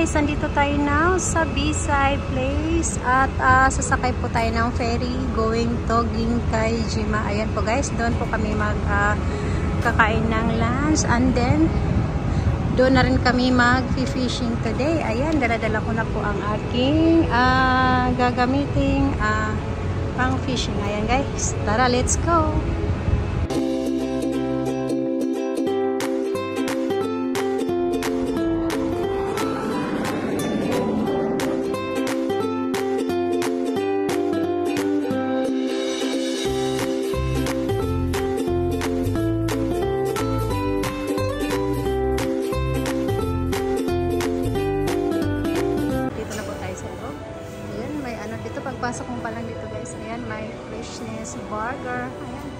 guys, nandito tayo now sa B-side place at sasakay po tayo ng ferry going to Ginkay Jima. Ayan po guys, doon po kami kakain ng lunch and then doon na rin kami mag-fishing today. Ayan, dala-dala ko na po ang aking gagamiting pang fishing. Ayan guys, tara, let's go! Pagpasok mo pa lang dito guys, ayan, may freshness burger, ayan.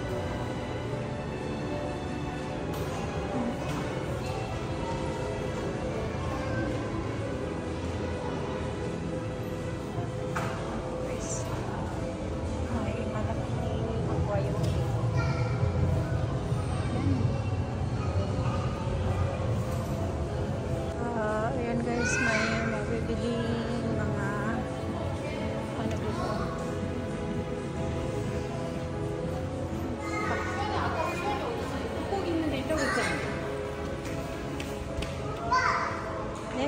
May malaking aquarium dito. Ayan guys, may mabibili mga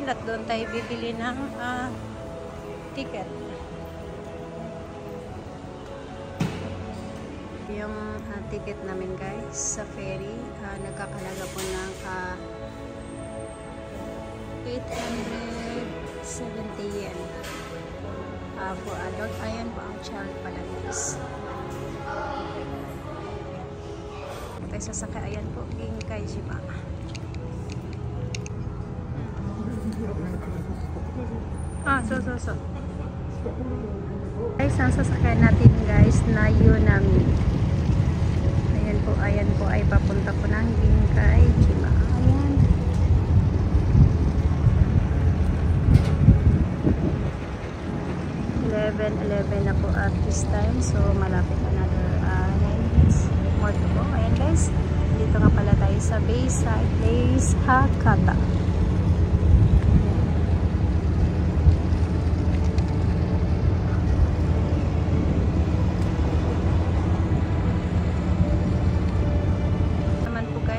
at doon tayo bibili ng ticket. Yung ticket namin guys sa ferry, nagkakalaga po ng 870 yen for adult. Ayan po ang child pala guys. Tayo sasakay, ayan po, Ginkay Jima. So. Guys, ang sasakyan natin guys na Yunami. Ayan po ay papunta po ng Ginkay Jima. Ayan. Eleven na po at this time. So, malapit another 9 minutes more to go. Ayan guys. Dito nga pala tayo sa Bayside Place, Hakata.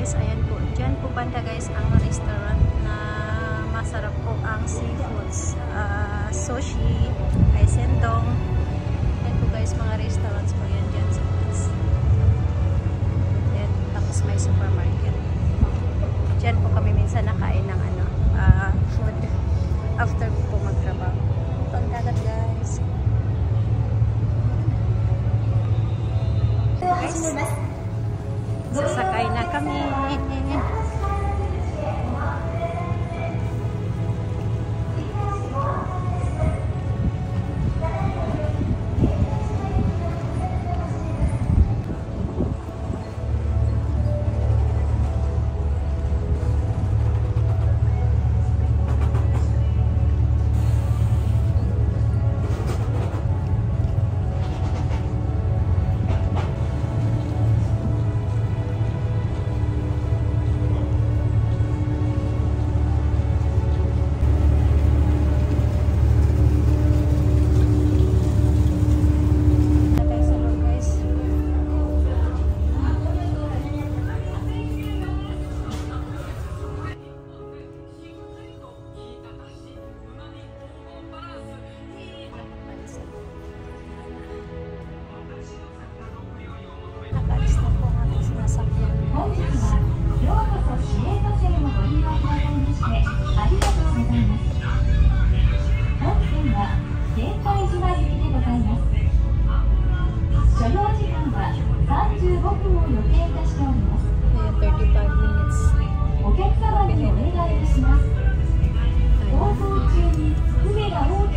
Ayan po, dyan po banda guys ang restaurant na masarap po ang seafoods, sushi, ay sendong. Ayan po guys, mga restaurants po yan dyan sa place. Then, tapos may supermarket. Dyan po kami minsan nakain ng food after po magtrabaho. Ito ang dagat guys. Sasakay na kami.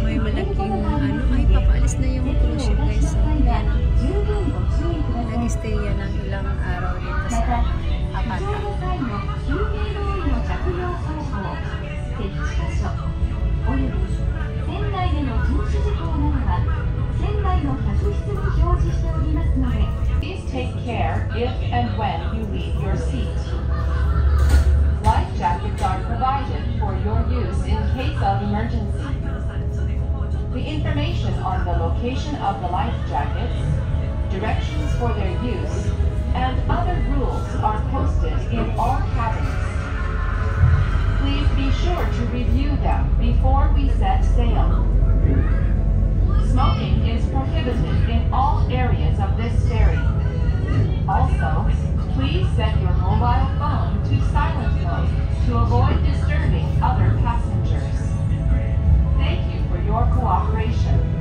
May malaking ay papaalis na yung cruise ship guys. So, yan. Nag-stay yan ng ilang araw dito sa Hakata. Please take care if and when you leave your seat. Life jackets are provided for your use in case of emergency. emergency. The information on the location of the life jackets, directions for their use, and other rules are posted in all cabins. Please be sure to review them before we set sail. Smoking is prohibited in all areas of this ferry. Also, please set your mobile phone to silent mode to avoid disturbing other passengers. Thank you for your cooperation.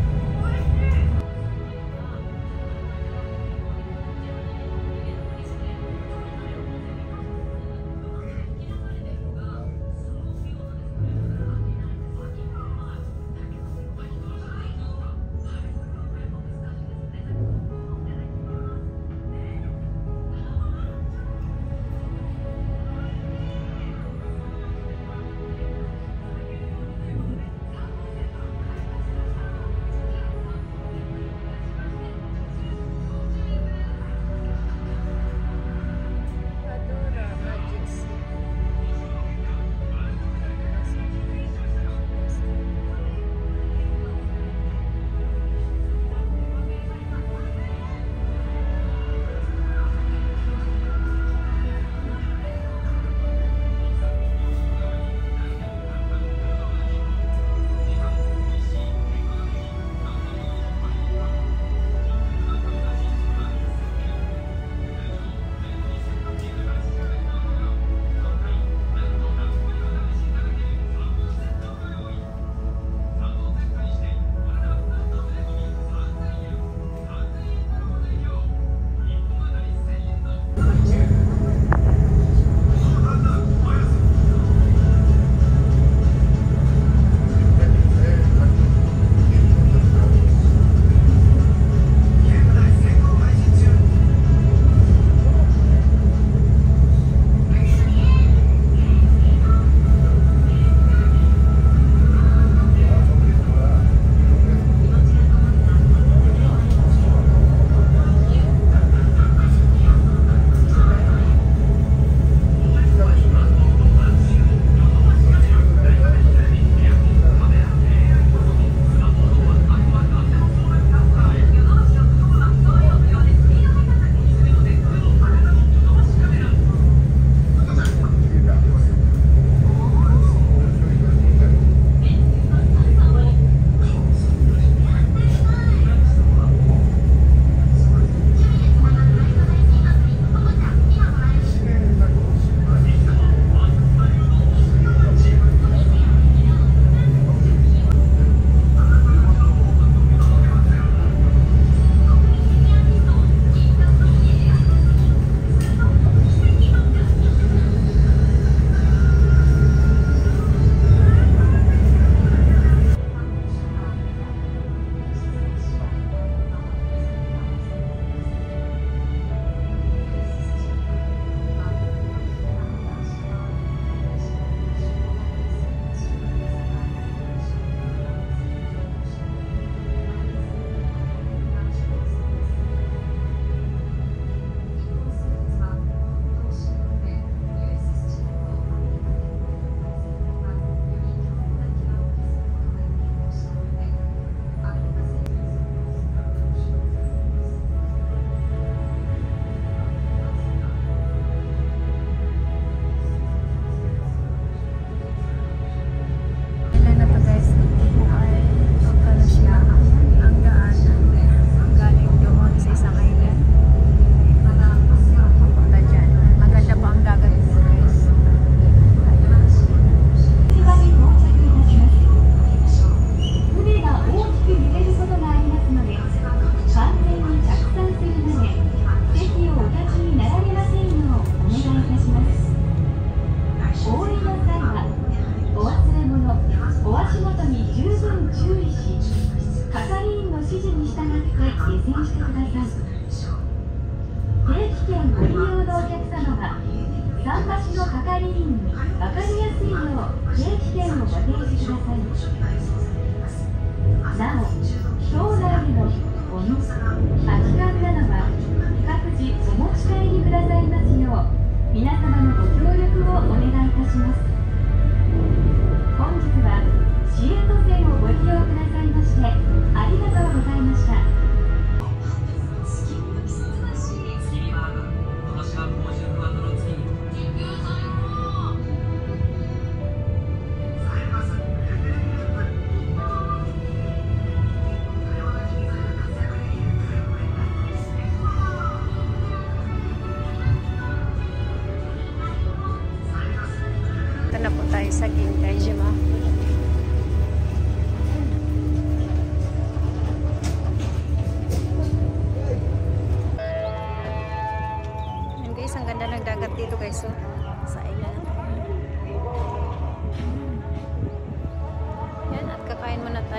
支援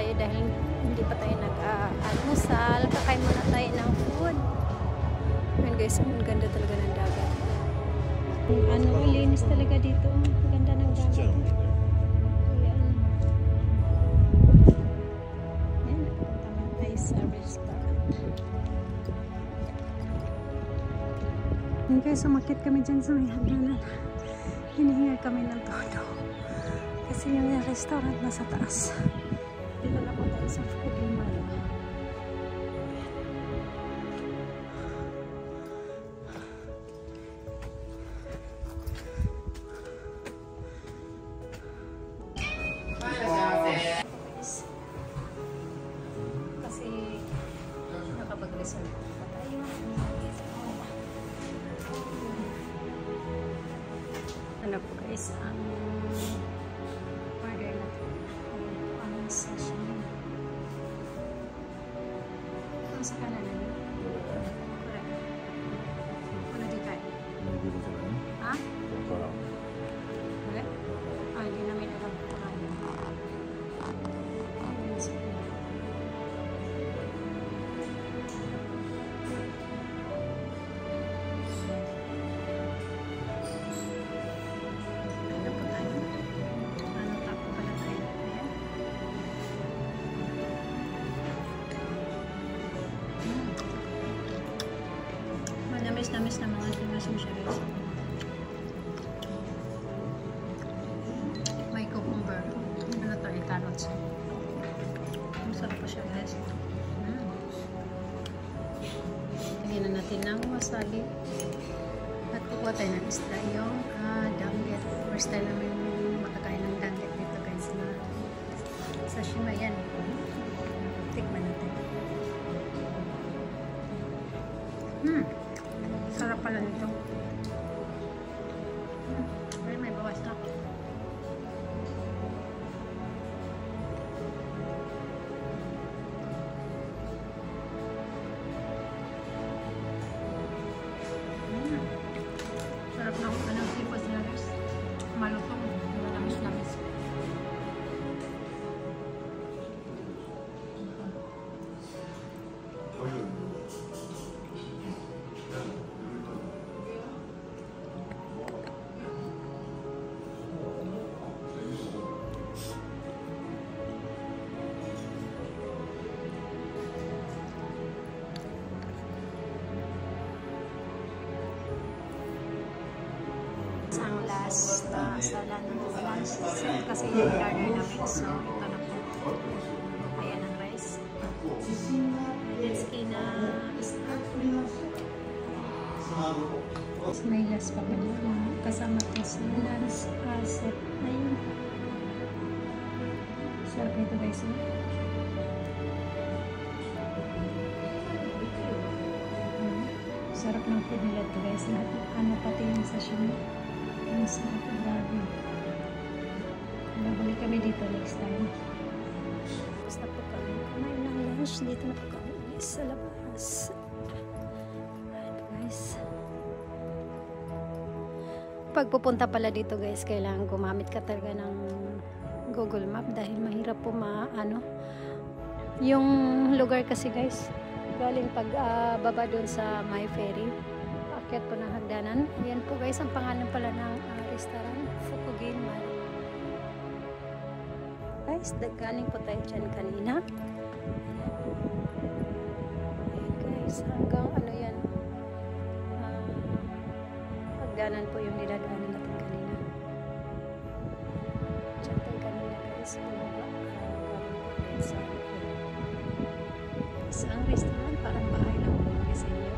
tayo dahil hindi pa tayo nag-almusal. Kakain muna tayo ng food. Ayan guys, ang ganda talaga ng dagat. Ano, linis talaga dito. Ang ganda ng dagat. Ayan. Ayan, napunta na tayo sa restaurant. Ayan guys, umakit kami dyan sa may hagdanan. Hinihinga kami ng todo. Kasi yung restaurant nasa taas. Dito na po tayo sa Fukugin Mall. Kasi nakapag-reserve pa tayo. Ano po guys, ang order natin. Ang sashimi. Ang sa kanan na yun. Correct. Ano di tayo? Ha? Correct? Ah, hindi namin alam kung kaya. Namis na mga timasong siya guys. May cucumber. Ano to? Carrots. Masarap pa siya guys. Lagyan na natin ng wasabi. At kukuha tayo ng isda yung danggit. First time namin makakain ng danggit dito guys na sashimi yan. Tikman natin. Sarap pala nito. May bawas na. Sarap na ng seafood nila guys. Malutong. Malamis-lamis. Ang last sala ng lunch kasi yung order namin, so ito na po. Ayan ang rice. Let's na isda. May last pa ba niya? Kasama po sa lunch set. Ayun. Sarap ito guys. Sarap ng food nila ito guys. Ano pati yung sashimi. Ang sarap, grabe. Babalik kami dito next time. Basta po kami kumain ng lunch. Dito na po kami sa labas. Ayan guys. Pag pupunta pala dito guys, kailangan gumamit ka talaga ng Google Map dahil mahirap po yung lugar kasi guys. Galing pag baba doon sa My Ferry. Akyat po ng hagdanan. Yan po guys, ang pangalan pala ng restaurant, Fukugin Mall. Guys, galing po tayo dyan kanina. Ayan guys, hanggang ano yan. Hagdanan po yung dinadaanan natin kanina. Dyan tayo kanina guys. Ang restaurant parang bahay lang po kasi inyo.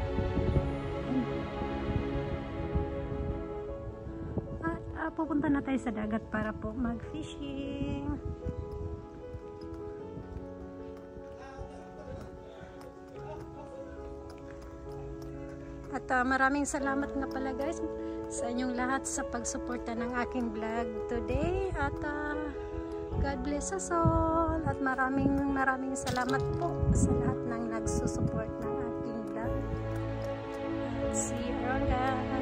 At pupunta na tayo sa dagat para po mag-fishing. At maraming salamat nga pala guys sa inyong lahat sa pagsuporta ng aking vlog today. At God bless us all. At maraming salamat po sa lahat ng nagsusupport ng aking vlog. See you around guys.